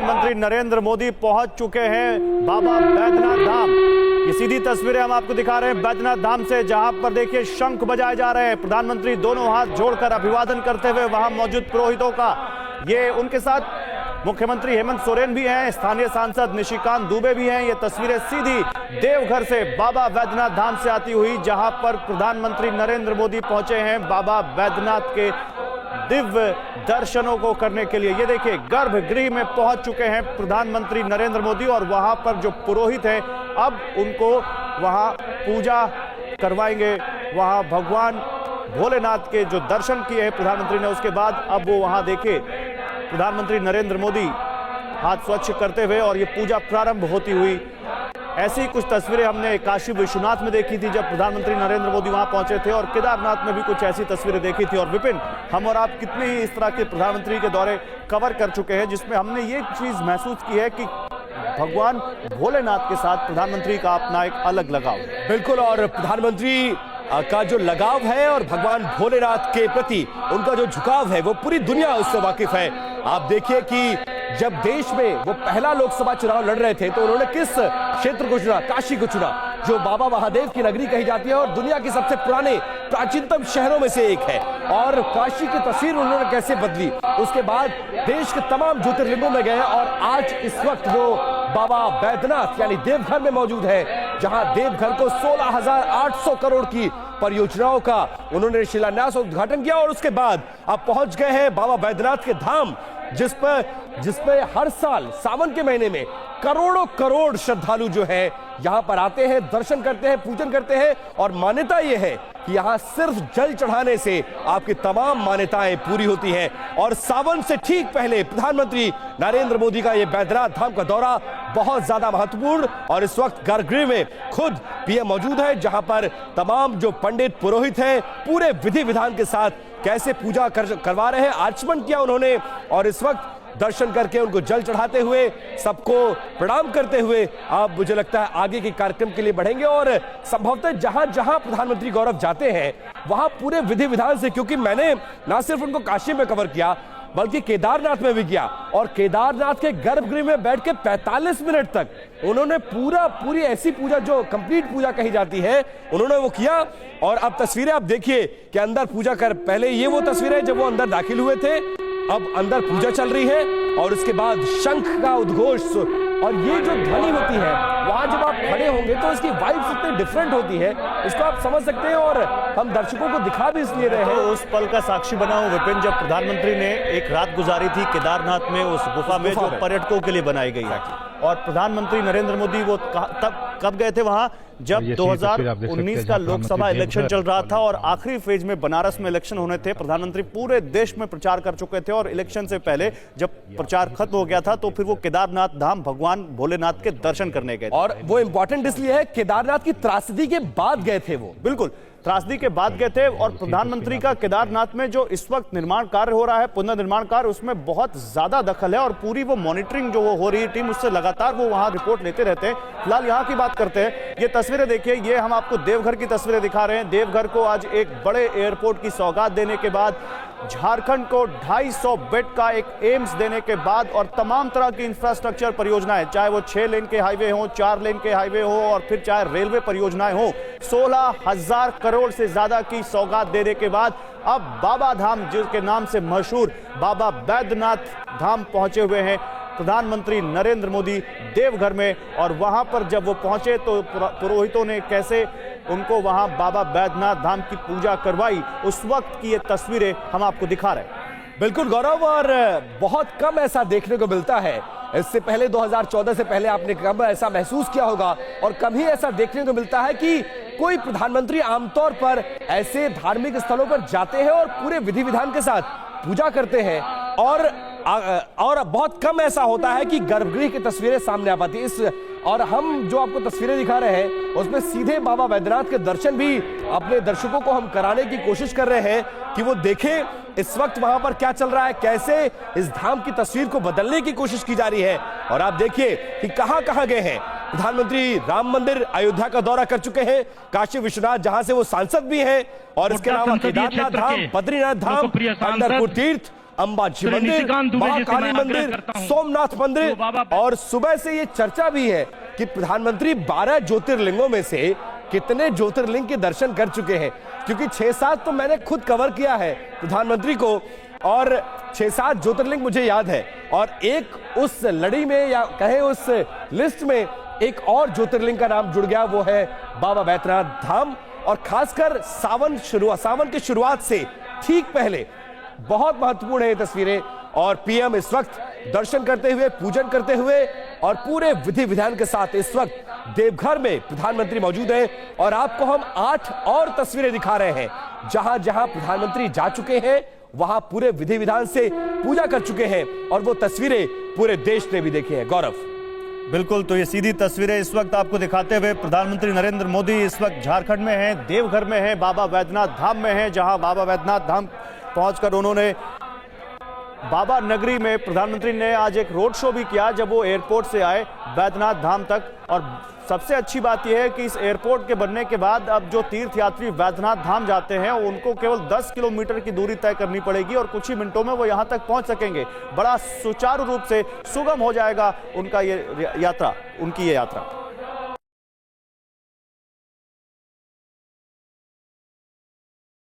प्रधानमंत्री नरेंद्र मोदी पहुंच चुके हैं बाबा बैद्यनाथ धाम। ये सीधी तस्वीरें हम आपको दिखा रहे हैं बैद्यनाथ धाम से, जहां पर देखिए शंख बजाए जा रहे हैं। प्रधानमंत्री दोनों हाथ जोड़कर अभिवादन करते हुए वहां मौजूद पुरोहितों का। ये उनके साथ मुख्यमंत्री हेमंत सोरेन भी हैं, स्थानीय सांसद निशिकांत दुबे भी हैं। ये तस्वीरें सीधी देवघर से बाबा बैद्यनाथ धाम से आती हुई, जहां पर प्रधानमंत्री नरेंद्र मोदी पहुंचे हैं बाबा बैद्यनाथ के दिव्य दर्शनों को करने के लिए। ये देखिए गर्भगृह में पहुंच चुके हैं प्रधानमंत्री नरेंद्र मोदी, और वहां पर जो पुरोहित है अब उनको वहां पूजा करवाएंगे। वहां भगवान भोलेनाथ के जो दर्शन किए हैं प्रधानमंत्री ने, उसके बाद अब वो वहां देखे प्रधानमंत्री नरेंद्र मोदी हाथ स्वच्छ करते हुए और ये पूजा प्रारंभ होती हुई। ऐसी कुछ तस्वीरें हमने काशी विश्वनाथ में देखी थी जब प्रधानमंत्री नरेंद्र मोदी वहां पहुंचे थे, और केदारनाथ में भी कुछ ऐसी तस्वीरें देखी थी। और विपिन, हम और आप कितने ही इस तरह के प्रधानमंत्री के दौरे कवर कर चुके हैं जिसमें हमने ये चीज महसूस की है कि भगवान भोलेनाथ के साथ प्रधानमंत्री का अपना एक अलग लगाव। बिल्कुल, और प्रधानमंत्री का जो लगाव है और भगवान भोलेनाथ के प्रति उनका जो झुकाव है वो पूरी दुनिया उससे वाकिफ है। आप देखिए कि जब देश में वो पहला लोकसभा चुनाव लड़ रहे थे तो उन्होंने किस क्षेत्र को चुना? काशी को चुना, जो बाबा महादेव की नगरी कही जाती है और दुनिया के सबसे पुराने प्राचीनतम शहरों में से एक है। और काशी की तस्वीर उन्होंने कैसे बदली, उसके बाद देश के तमाम ज्योतिर्लिंगों में गए और आज इस वक्त वो बाबा बैद्यनाथ यानी देवघर में मौजूद है, जहां देवघर को 16,800 करोड़ की परियोजनाओं का उन्होंने शिलान्यास और उद्घाटन किया। और उसके बाद अब पहुंच गए हैं बाबा बैद्यनाथ के धाम, जिसपे हर साल सावन के महीने में करोड़ों करोड़ श्रद्धालु जो है यहां पर आते हैं, दर्शन करते हैं, पूजन करते हैं। और मान्यता यह है कि यहां सिर्फ जल चढ़ाने से आपकी तमाम मान्यताएं पूरी होती हैं। और सावन से ठीक पहले प्रधानमंत्री नरेंद्र मोदी का यह बैद्यनाथ धाम का दौरा बहुत ज्यादा महत्वपूर्ण, और इस वक्त गर्भगृह में खुद पीएम मौजूद है, जहां पर तमाम जो पंडित पुरोहित हैं पूरे विधि विधान के साथ कैसे पूजा करवा रहे हैं। आचमन किया उन्होंने, और इस वक्त दर्शन करके उनको जल चढ़ाते हुए, सबको प्रणाम करते हुए अब मुझे लगता है आगे के कार्यक्रम के लिए बढ़ेंगे। और संभवतः जहां जहां प्रधानमंत्री गौरव जाते हैं वहां पूरे विधि विधान से, क्योंकि मैंने ना सिर्फ उनको काशी में कवर किया बल्कि केदारनाथ में भी किया, और केदारनाथ के गर्भगृह में बैठ के 45 मिनट तक उन्होंने पूरी ऐसी पूजा जो कंप्लीट पूजा कही जाती है उन्होंने वो किया। और अब तस्वीरें आप देखिए कि अंदर पूजा कर, पहले ये वो तस्वीरें जब वो अंदर दाखिल हुए थे, अब अंदर पूजा चल रही है और उसके बाद शंख का उद्घोष और ये जो ध्वनि होती है वहां जब आप खड़े होंगे तो इसकी वाइब्स इतनी डिफरेंट होती है, इसको आप समझ सकते हैं। और हम दर्शकों को दिखा भी इसलिए रहे हैं, तो उस पल का साक्षी बना हूं विपिन, जब प्रधानमंत्री ने एक रात गुजारी थी केदारनाथ में, उस गुफा में जो पर्यटकों के लिए बनाई गई है। और प्रधानमंत्री नरेंद्र मोदी वो तब कब गए थे वहां, जब 2019 का लोकसभा इलेक्शन चल रहा था और आखिरी फेज में बनारस में इलेक्शन होने थे। प्रधानमंत्री पूरे देश में प्रचार कर चुके थे और इलेक्शन से पहले जब प्रचार खत्म हो गया था तो फिर वो केदारनाथ धाम भगवान भोलेनाथ के दर्शन करने गए। और वो इंपॉर्टेंट इसलिए है, केदारनाथ की त्रासदी के बाद गए थे वो, बिल्कुल त्रासदी के बाद गए थे। और प्रधानमंत्री का केदारनाथ में जो इस वक्त निर्माण कार्य हो रहा है, पुनर्निर्माण कार्य, उसमें बहुत ज्यादा दखल है और पूरी वो मॉनिटरिंग जो वो हो रही है टीम, उससे लगातार वो वहां रिपोर्ट लेते रहते हैं। फिलहाल यहाँ की बात करते हैं। ये तस्वीरें देखिए, ये हम आपको देवघर की तस्वीरें दिखा रहे हैं। देवघर को आज एक बड़े एयरपोर्ट की सौगात देने के बाद, झारखंड को 250 बेड का एक एम्स देने के बाद, और तमाम तरह की इंफ्रास्ट्रक्चर परियोजनाएं, चाहे वो 6 लेन के हाईवे हो, 4 लेन के हाईवे हो, और फिर चाहे रेलवे परियोजनाएं हो, 16,000 करोड़ से ज्यादा की सौगात देने के बाद अब बाबा धाम, जिसके नाम से मशहूर बाबा बैद्यनाथ धाम, पहुंचे हुए हैं प्रधानमंत्री नरेंद्र मोदी देवघर में। और वहां पर जब वो पहुंचे तो पुरोहितों ने कैसे उनको वहां बाबा बैद्यनाथ धाम की पूजा करवाई, उस वक्त की ये तस्वीरें हम आपको दिखा रहे हैं। बिल्कुल गौरव, और बहुत कम ऐसा देखने को मिलता है। इससे पहले 2014 से पहले आपने कब ऐसा महसूस किया होगा, और कभी ऐसा देखने को मिलता है कि कोई प्रधानमंत्री आमतौर पर ऐसे धार्मिक स्थलों पर जाते हैं और पूरे विधि विधान के साथ पूजा करते हैं। और बहुत कम ऐसा होता है कि गर्भगृह की तस्वीरें सामने आ पाती इस, और हम जो आपको तस्वीरें दिखा रहे हैं उसमें सीधे बाबा बैद्यनाथ के दर्शन भी अपने दर्शकों को हम कराने की कोशिश कर रहे हैं कि वो देखें इस वक्त वहां पर क्या चल रहा है, कैसे इस धाम की तस्वीर को बदलने की कोशिश की जा रही है। और आप देखिए कि कहां कहां गए हैं प्रधानमंत्री। राम मंदिर अयोध्या का दौरा कर चुके हैं, काशी विश्वनाथ जहां से वो सांसद भी हैं, और इसके अलावा केदारनाथ धाम, बद्रीनाथ धाम, पंढरपुर तीर्थ, अंबाजी श्री मंदिर, निशिकांत दुबे जी से महाकाली मैं आग्रह मंदिर, करता हूं। सोमनाथ मंदिर, तो बाबा और सुबह से ये चर्चा भी है कि प्रधानमंत्री 12 ज्योतिर्लिंगों में से कितने ज्योतिर्लिंग के दर्शन कर चुके हैं, क्योंकि 6-7 तो मैंने खुद कवर किया है प्रधानमंत्री को, और 6-7 ज्योतिर्लिंग मुझे याद है, और एक उस लड़ी में या कहे उस लिस्ट में एक और ज्योतिर्लिंग का नाम जुड़ गया, वो है बाबा बैद्यनाथ धाम। और खासकर सावन की शुरुआत से ठीक पहले बहुत महत्वपूर्ण है ये तस्वीरें, और पीएम इस वक्त दर्शन करते हुए, पूजन करते हुए और पूरे विधि विधान के साथ इस वक्त देवघर में प्रधानमंत्री मौजूद है। और आपको हम 8 और तस्वीरें दिखा रहे हैं, जहां जहां प्रधानमंत्री जा चुके हैं वहां पूरे विधि विधान से पूजा कर चुके हैं, और वो तस्वीरें पूरे देश ने भी देखी है। गौरव, बिल्कुल, तो ये सीधी तस्वीरें इस वक्त आपको दिखाते हुए प्रधानमंत्री नरेंद्र मोदी इस वक्त झारखंड में हैं, देवघर में हैं, बाबा बैद्यनाथ धाम में हैं, जहां बाबा बैद्यनाथ धाम पहुंचकर उन्होंने बाबा नगरी में प्रधानमंत्री ने आज एक रोड शो भी किया जब वो एयरपोर्ट से आए बैद्यनाथ धाम तक। और सबसे अच्छी बात यह है कि इस एयरपोर्ट के बनने के बाद अब जो तीर्थयात्री बैद्यनाथ धाम जाते हैं उनको केवल 10 किलोमीटर की दूरी तय करनी पड़ेगी और कुछ ही मिनटों में वो यहां तक पहुंच सकेंगे। बड़ा सुचारू रूप से सुगम हो जाएगा उनकी ये यात्रा।